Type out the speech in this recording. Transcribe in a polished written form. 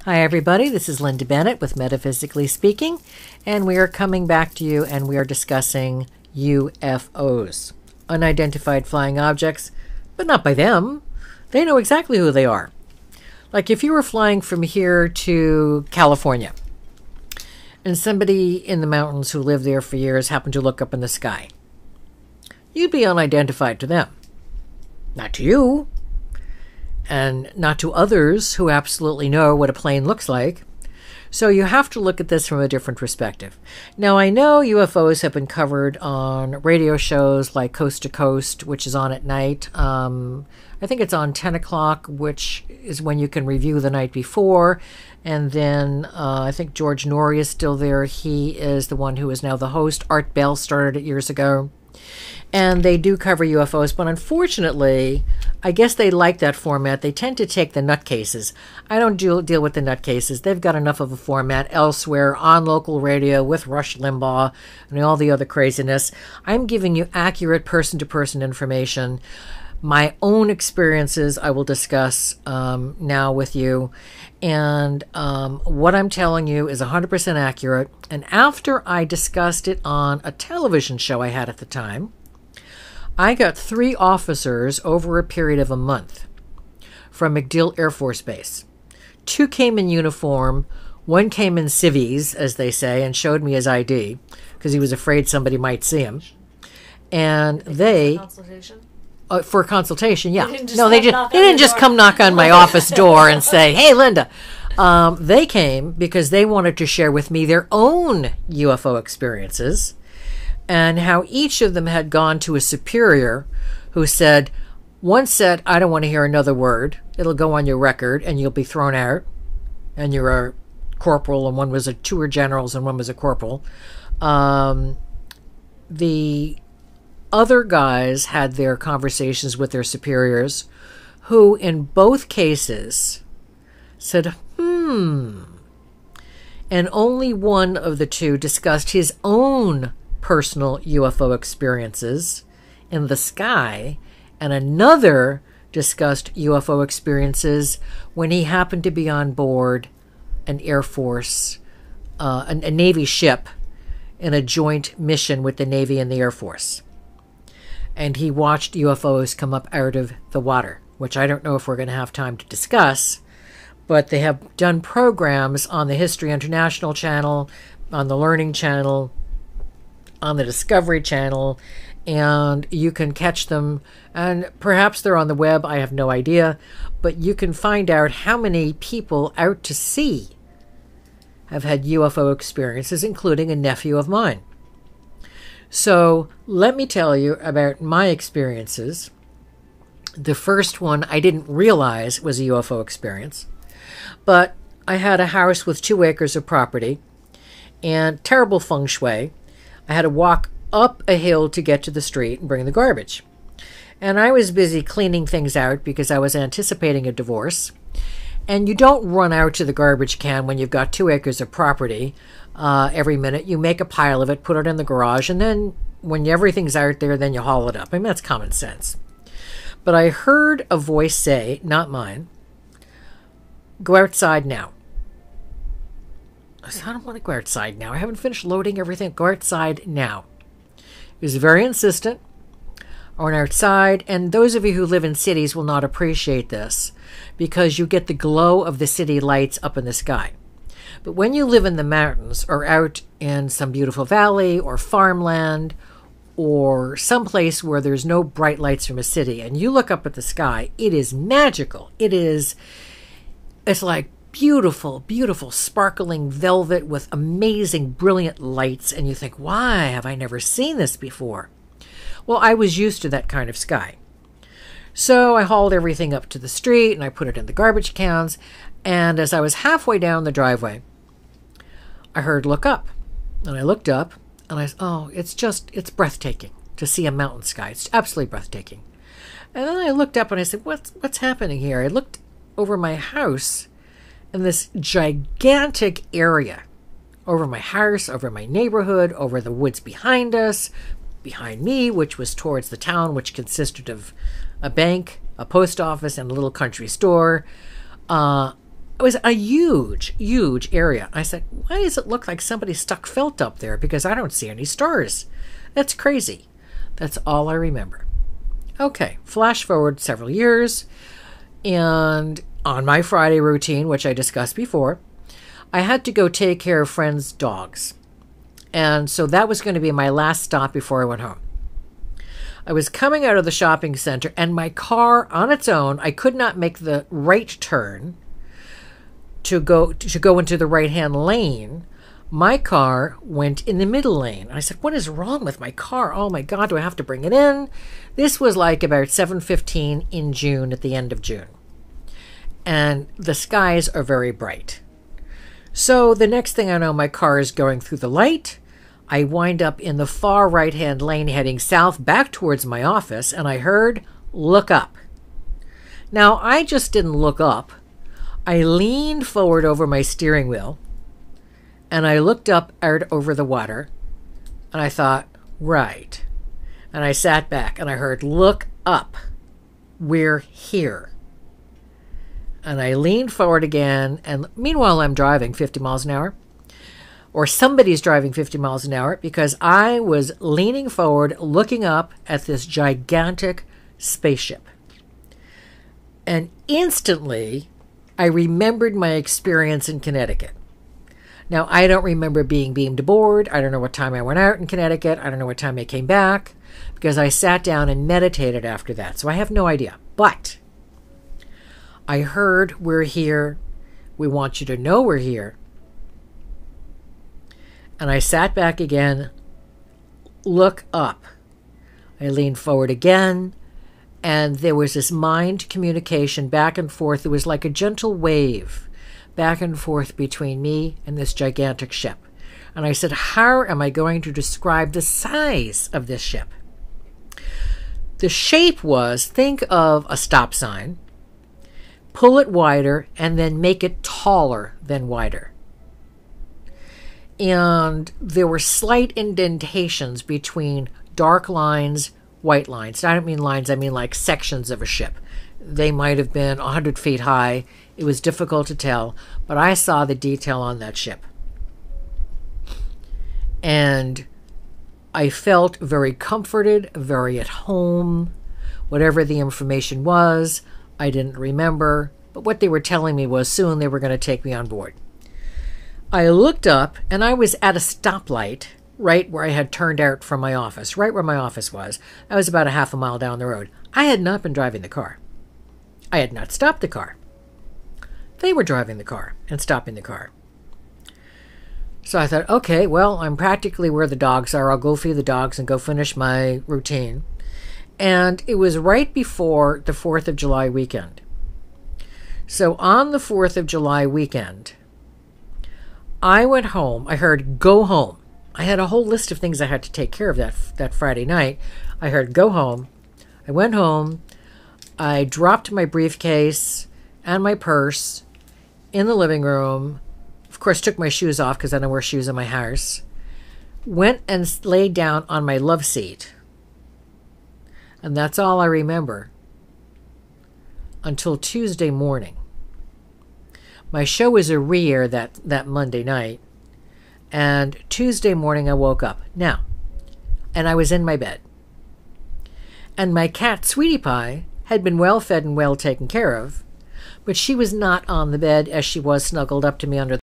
Hi everybody, this is Linda Bennett with Metaphysically Speaking, and we are coming back to you and we are discussing UFOs, unidentified flying objects, but not by them. They know exactly who they are. Like if you were flying from here to California, and somebody in the mountains who lived there for years happened to look up in the sky, you'd be unidentified to them. Not to you, and not to others who absolutely know what a plane looks like. So you have to look at this from a different perspective. Now, I know UFOs have been covered on radio shows like Coast to Coast, which is on at night. I think it's on 10 o'clock, which is when you can review the night before. And then I think George Norrie is still there. He is the one who is now the host. Art Bell started it years ago. And they do cover UFOs, but unfortunately, I guess they like that format. They tend to take the nutcases. I don't deal with the nutcases. They've got enough of a format elsewhere on local radio with Rush Limbaugh and all the other craziness. I'm giving you accurate person-to-person information. My own experiences I will discuss now with you. And what I'm telling you is 100% accurate. And after I discussed it on a television show I had at the time, I got 3 officers over a period of a month from MacDill Air Force Base. 2 came in uniform. 1 came in civvies, as they say, and showed me his ID because he was afraid somebody might see him. And they... for a consultation, yeah. They didn't just come knock on my office door and say, "Hey, Linda." They came because they wanted to share with me their own UFO experiences and how each of them had gone to a superior who said, one said, "I don't want to hear another word. It'll go on your record and you'll be thrown out. And you're a corporal," and one was 2 were generals and one was a corporal. The other guys had their conversations with their superiors, who in both cases said, and only one of the 2 discussed his own personal UFO experiences in the sky, and another discussed UFO experiences when he happened to be on board an Air Force, a Navy ship in a joint mission with the Navy and the Air Force. And he watched UFOs come up out of the water, which I don't know if we're going to have time to discuss, but they have done programs on the History International channel, on the Learning channel, on the Discovery channel, and you can catch them, and perhaps they're on the web, I have no idea, but you can find out how many people out to sea have had UFO experiences, including a nephew of mine. So let me tell you about my experiences. The first one I didn't realize was a UFO experience, but I had a house with 2 acres of property and terrible feng shui. I had to walk up a hill to get to the street and bring the garbage. And I was busy cleaning things out because I was anticipating a divorce. And you don't run out to the garbage can when you've got 2 acres of property every minute. You make a pile of it, put it in the garage, and then when everything's out there, then you haul it up. I mean, that's common sense. But I heard a voice say, not mine, "Go outside now." I said, "I don't want to go outside now. I haven't finished loading everything. Go outside now." He was very insistent. I went outside, and those of you who live in cities will not appreciate this because you get the glow of the city lights up in the sky. But when you live in the mountains or out in some beautiful valley or farmland or someplace where there's no bright lights from a city and you look up at the sky, it is magical. It's like beautiful, beautiful, sparkling velvet with amazing, brilliant lights. And you think, why have I never seen this before? Well, I was used to that kind of sky. So I hauled everything up to the street and I put it in the garbage cans. And as I was halfway down the driveway, I heard "Look up." And I looked up and I said, "Oh, it's breathtaking to see a mountain sky. It's absolutely breathtaking." And then I looked up and I said, what's happening here? I looked over my house and this gigantic area over my house, over my neighborhood, over the woods behind us, behind me, which was towards the town, which consisted of a bank, a post office, and a little country store. It was a huge, huge area. I said, why does it look like somebody stuck felt up there? Because I don't see any stars. That's crazy. That's all I remember. Okay, flash forward several years, and on my Friday routine, which I discussed before, I had to go take care of friends' dogs. And so that was going to be my last stop before I went home. I was coming out of the shopping center, and my car on its own, I could not make the right turn to go into the right-hand lane. My car went in the middle lane. I said, what is wrong with my car? Oh my God, do I have to bring it in? This was like about 7:15 in June, at the end of June. And the skies are very bright. So the next thing I know, my car is going through the light. I wind up in the far right-hand lane heading south back towards my office, and I heard, look up. Now, I just didn't look up. I leaned forward over my steering wheel, and I looked up out over the water, and I thought, right. And I sat back, and I heard, look up. We're here. And I leaned forward again, and meanwhile I'm driving 50 miles an hour, or somebody's driving 50 miles an hour, because I was leaning forward, looking up at this gigantic spaceship. And instantly, I remembered my experience in Connecticut. Now, I don't remember being beamed aboard. I don't know what time I went out in Connecticut. I don't know what time I came back, because I sat down and meditated after that. So I have no idea. But I heard, we're here. We want you to know we're here. And I sat back again, look up. I leaned forward again, and there was this mind communication back and forth. It was like a gentle wave back and forth between me and this gigantic ship. And I said, how am I going to describe the size of this ship? The shape was, think of a stop sign, pull it wider, and then make it taller than wider. And there were slight indentations between dark lines, white lines. I don't mean lines, I mean like sections of a ship. They might have been 100 feet high. It was difficult to tell, but I saw the detail on that ship. And I felt very comforted, very at home. Whatever the information was, I didn't remember, but what they were telling me was soon they were going to take me on board. I looked up, and I was at a stoplight right where I had turned out from my office, right where my office was. I was about a half a mile down the road. I had not been driving the car. I had not stopped the car. They were driving the car and stopping the car. So I thought, okay, well, I'm practically where the dogs are. I'll go feed the dogs and go finish my routine. And it was right before the 4th of July weekend. So on the 4th of July weekend, I went home. I heard, go home. I had a whole list of things I had to take care of that Friday night. I heard, go home. I went home. I dropped my briefcase and my purse in the living room. Of course, took my shoes off because I don't wear shoes in my house. Went and laid down on my love seat. And that's all I remember until Tuesday morning. My show was a re-air that Monday night. And Tuesday morning I woke up. Now, and I was in my bed. And my cat, Sweetie Pie, had been well fed and well taken care of, but she was not on the bed as she was snuggled up to me under